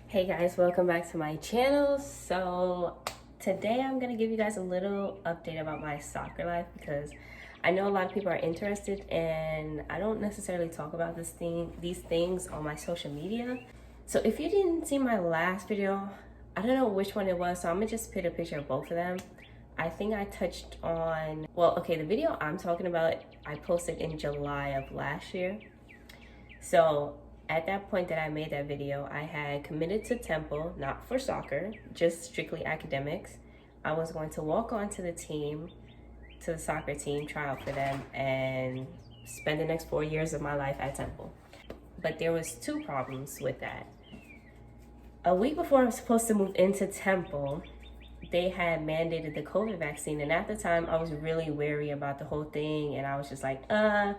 Hey guys, welcome back to my channel. So today I'm gonna give you guys a little update about my soccer life because I know a lot of people are interested and I don't necessarily talk about these things on my social media. So if you didn't see my last video, I don't know which one it was, so I'm gonna just put a picture of both of them. I think I touched on, well, okay, the video I'm talking about, I posted in July of last year. So at that point that I made that video, I had committed to Temple, not for soccer, just strictly academics. I was going to walk on to the team, to the soccer team, try out for them, and spend the next 4 years of my life at Temple. But there was two problems with that. A week before I was supposed to move into Temple, they had mandated the COVID vaccine, and at the time I was really wary about the whole thing, and I was just like, I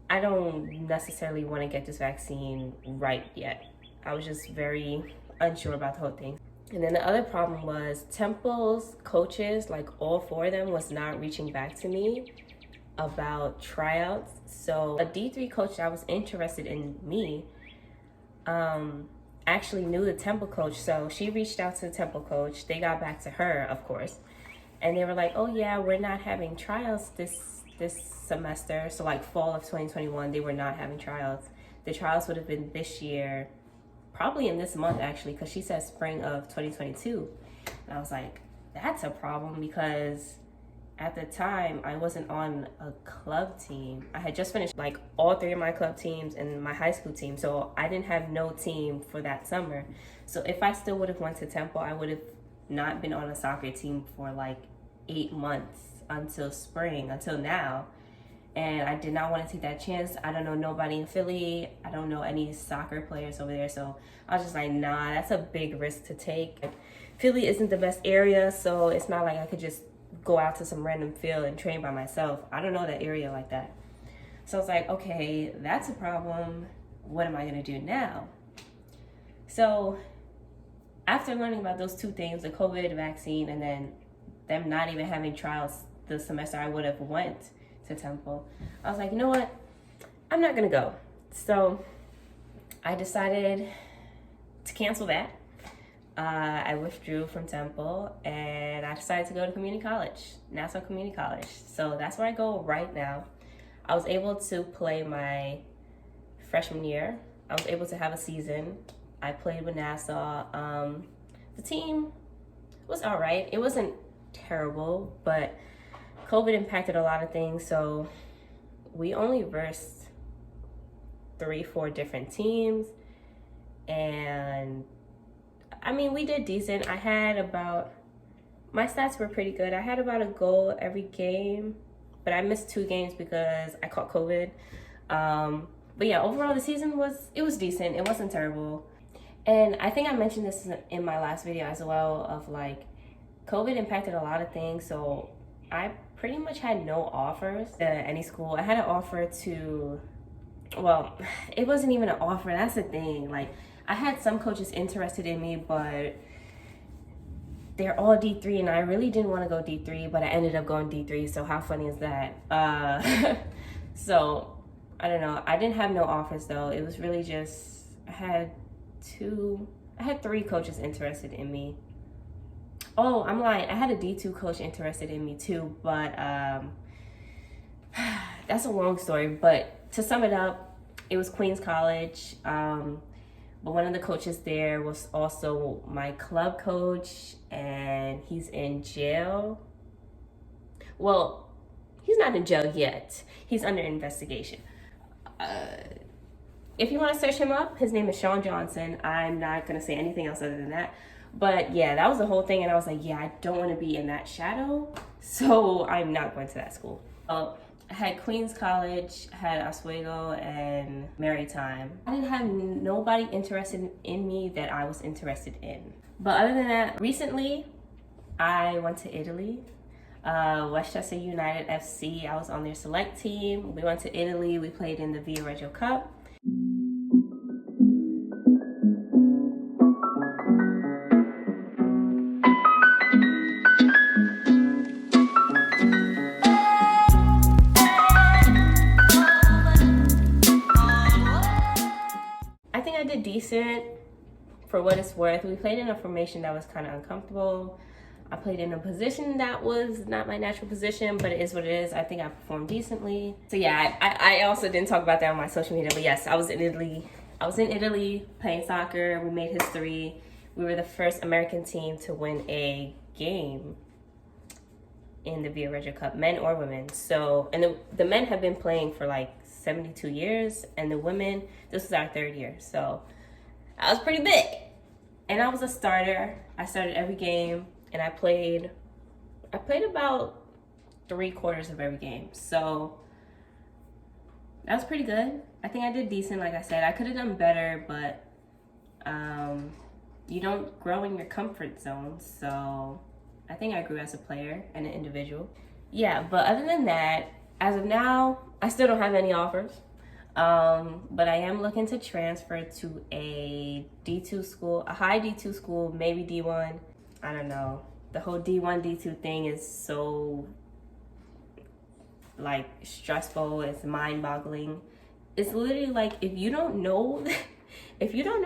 don't necessarily want to get this vaccine right yet. I was just very unsure about the whole thing. And then the other problem was Temple's coaches, like all four of them, was not reaching back to me about tryouts. So a D3 coach that was interested in me actually knew the Temple coach, so she reached out to the Temple coach. They got back to her, of course, and they were like, oh yeah, we're not having tryouts this semester. So like fall of 2021, they were not having tryouts. The tryouts would have been this year, probably in this month actually, because she said spring of 2022. And I was like, that's a problem, because at the time I wasn't on a club team. I had just finished like all three of my club teams and my high school team, so I didn't have no team for that summer. So if I still would have went to Temple, I would have not been on a soccer team for like 8 months until spring, until now. And I did not want to take that chance. I don't know nobody in Philly. I don't know any soccer players over there. So I was just like, nah, that's a big risk to take. Philly isn't the best area, so it's not like I could just go out to some random field and train by myself. I don't know that area like that. So I was like, okay, that's a problem. What am I gonna do now? So after learning about those two things, the COVID vaccine and then them not even having trials the semester I would have went to Temple, I was like, you know what? I'm not gonna go. So I decided to cancel that. I withdrew from Temple and I decided to go to community college, Nassau Community College. So that's where I go right now. I was able to play my freshman year. I was able to have a season. I played with Nassau. The team was all right. It wasn't terrible, but COVID impacted a lot of things. So we only versed 3-4 different teams, and I mean, we did decent. My stats were pretty good. I had about a goal every game, but I missed 2 games because I caught COVID. But yeah, overall the season was decent. It wasn't terrible. And I think I mentioned this in my last video as well, of like, COVID impacted a lot of things. So I pretty much had no offers at any school. I had an offer to, well, it wasn't even an offer. That's the thing. Like, I had some coaches interested in me, but they're all D3, and I really didn't want to go D3, but I ended up going D3, so how funny is that? So, I don't know. I didn't have no offers, though. It was really just, I had 3 coaches interested in me. Oh, I'm lying. I had a D2 coach interested in me, too, but that's a long story. But to sum it up, it was Queens College. But one of the coaches there was also my club coach, and he's in jail. Well, he's not in jail yet. He's under investigation. If you want to search him up, his name is Sean Johnson. I'm not going to say anything else other than that. But yeah, that was the whole thing, and I was like, yeah, I don't want to be in that shadow, so I'm not going to that school. I had Queens College, I had Oswego, and Maritime. I didn't have nobody interested in me that I was interested in. But other than that, recently, I went to Italy. Westchester United FC, I was on their select team. We went to Italy, we played in the Via Reggio Cup. decent for what it's worth. We played in a formation that was kind of uncomfortable. I played in a position that was not my natural position, but it is what it is. I think I performed decently. So yeah, I also didn't talk about that on my social media, but yes, I was in Italy. I was in Italy playing soccer. We made history. We were the first American team to win a game in the Via Reggio Cup, men or women. So, and the men have been playing for like 72 years, and the women, this was our 3rd year. So I was pretty big. And I was a starter. I started every game. And I played about 3/4 of every game. So that was pretty good. I think I did decent, like I said. I could have done better, but you don't grow in your comfort zone. So I think I grew as a player and an individual. Yeah, but other than that, as of now, I still don't have any offers. But I am looking to transfer to a D2 school, a high D2 school, maybe D1. I don't know. The whole D1, D2 thing is so like stressful. It's mind-boggling. It's literally like if you don't know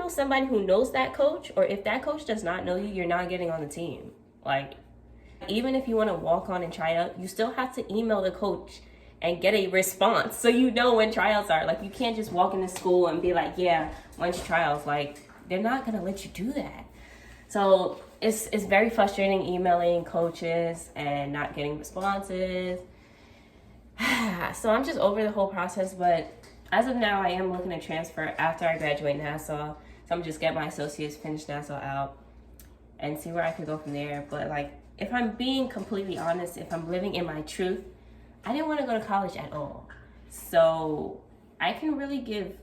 somebody who knows that coach, or if that coach does not know you, you're not getting on the team. Like, even if you want to walk on and try out, you still have to email the coach and get a response so you know when tryouts are. Like, you can't just walk into school and be like, yeah, when's tryouts? Like, they're not gonna let you do that. So it's very frustrating emailing coaches and not getting responses. So I'm just over the whole process, but as of now, I am looking to transfer after I graduate Nassau. So I'm gonna just get my associates, finish Nassau out, and see where I can go from there. But like, if I'm being completely honest, if I'm living in my truth, I didn't want to go to college at all. So I can really give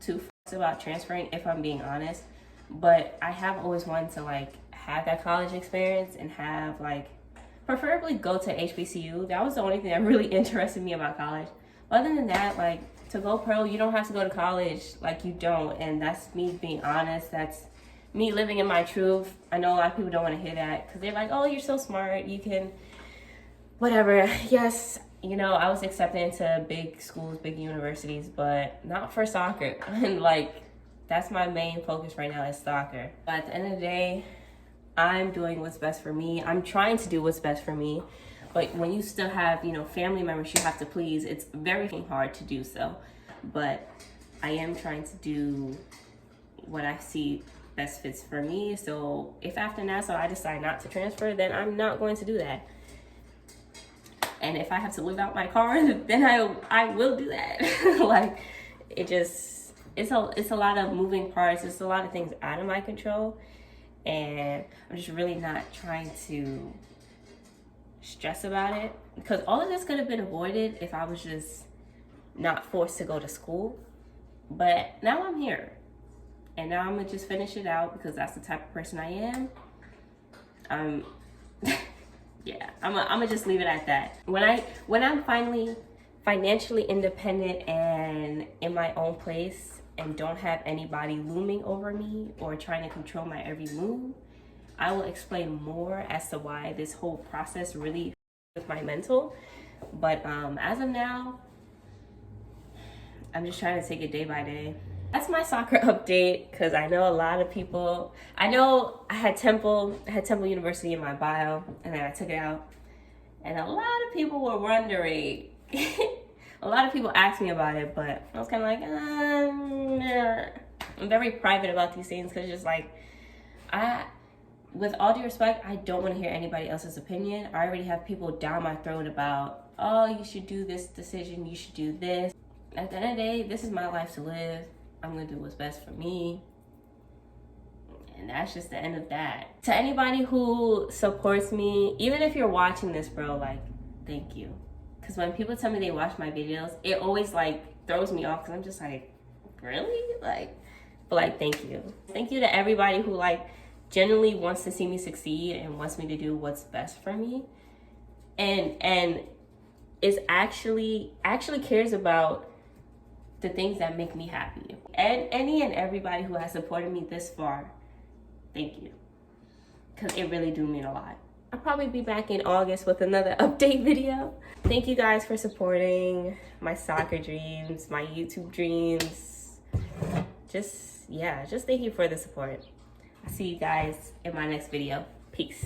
2 fucks about transferring if I'm being honest. But I have always wanted to like have that college experience and have like preferably go to HBCU. That was the only thing that really interested me about college. Other than that, like, to go pro, you don't have to go to college. Like, you don't. And that's me being honest. That's me living in my truth. I know a lot of people don't want to hear that because they're like, oh, you're so smart. You can, whatever. Yes, you know, I was accepted into big schools, big universities, but not for soccer. And like, that's my main focus right now is soccer. But at the end of the day, I'm doing what's best for me. I'm trying to do what's best for me. But when you still have, you know, family members you have to please, it's very hard to do so. But I am trying to do what I see best fits for me. So if after Nassau I decide not to transfer, then I'm not going to do that. And if I have to live out my car, then I will do that. Like, it's a lot of moving parts. It's a lot of things out of my control. And I'm just really not trying to stress about it, because all of this could have been avoided if I was just not forced to go to school. But now I'm here, and now I'm gonna just finish it out because that's the type of person I am. Yeah, I'm gonna just leave it at that. When I'm finally financially independent and in my own place and don't have anybody looming over me or trying to control my every move, I will explain more as to why this whole process really with my mental. But as of now, I'm just trying to take it day by day. That's my soccer update, because I know a lot of people, I know I had Temple University in my bio, and then I took it out. And a lot of people were wondering, a lot of people asked me about it, but I was kind of like, nah. I'm very private about these things, because just like, with all due respect, I don't want to hear anybody else's opinion. I already have people down my throat about, oh, you should do this decision, you should do this. At the end of the day, this is my life to live. I'm gonna do what's best for me. And that's just the end of that. To anybody who supports me, even if you're watching this, bro, like, thank you. Because when people tell me they watch my videos, it always like throws me off, because I'm just like, really? Like, but like, thank you. Thank you to everybody who like genuinely wants to see me succeed and wants me to do what's best for me. And is actually cares about the things that make me happy. And any and everybody who has supported me this far, thank you. Because it really do mean a lot. I'll probably be back in August with another update video. Thank you guys for supporting my soccer dreams, my YouTube dreams. just thank you for the support. I'll see you guys in my next video. Peace.